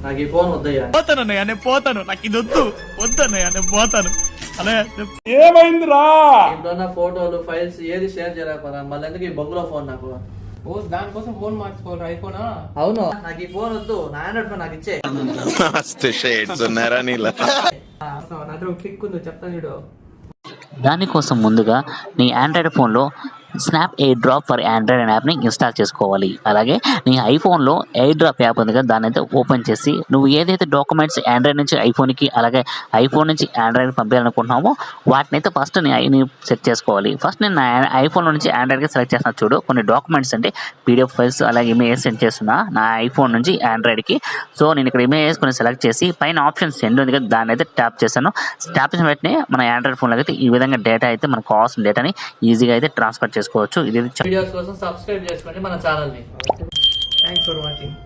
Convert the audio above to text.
నాకు ఈ ఫోన్ వద్దయ్యా. పోతానన్నయ్య, నేను పోతాను. నాకు ఇది వద్దన్నయ్య, నేను పోతాను. ఏమైందిరా? ఇంట్లో ఉన్న ఫోటోలు ఫైల్స్ ఏది షేర్ చేయలేకపోరా, మళ్ళీ ఎందుకు ఈ బొగ్గులో ఫోన్ నాకు? ఓ దానికోసం ఫోన్ మార్చుకోవాలి, ఐఫోనా? అవును, నాకు ఈ ఫోన్ వద్దు, నా ఆండ్రాయిడ్ ఫోన్ నాకు ఇచ్చే. నా దగ్గర క్లిక్ ఉంది, చెప్తాను చూడు. దానికోసం ముందుగా నీ ఆండ్రాయిడ్ ఫోన్లో snap air drop for Android అనే యాప్ని ఇన్స్టాల్ చేసుకోవాలి. అలాగే నీ ఐఫోన్లో ఎయిర్ డ్రాప్ యాప్ ఉంది కదా, దాన్ని అయితే ఓపెన్ చేసి నువ్వు ఏదైతే డాక్యుమెంట్స్ ఆండ్రాయిడ్ నుంచి ఐఫోన్కి అలాగే ఐఫోన్ నుంచి ఆండ్రాయిడ్ పంపించాలనుకుంటున్నామో వాటిని అయితే ఫస్ట్ నీ సెట్ చేసుకోవాలి. ఫస్ట్ నేను నా ఐఫోన్లో నుంచి ఆండ్రాయిడ్కి సెలెక్ట్ చేస్తున్నా చూడు. కొన్ని డాక్యుమెంట్స్ అంటే పీడిఎఫ్ ఫైల్స్ అలాగే ఇమేజెస్ సెండ్ చేస్తున్నా నా ఐఫోన్ నుంచి ఆండ్రాయిడ్కి. సో నేను ఇక్కడ ఇమేజెస్ కొన్ని సెలెక్ట్ చేసి పైన ఆప్షన్ సెండ్ ఉంది కదా, దాన్ని అయితే ట్యాప్ చేశాను. ట్యాప్ చేసిన వెంటనే మన ఆండ్రాయిడ్ ఫోన్లో అయితే ఈ విధంగా డేటా అయితే మనకు కావాల్సిన డేటాని ఈజీగా అయితే ట్రాన్స్ఫర్ చేసుకోవచ్చు. ఇది వీడియోస్ కోసం సబ్స్క్రైబ్ చేసుకోండి మన ఛానల్ని. Thanks for watching.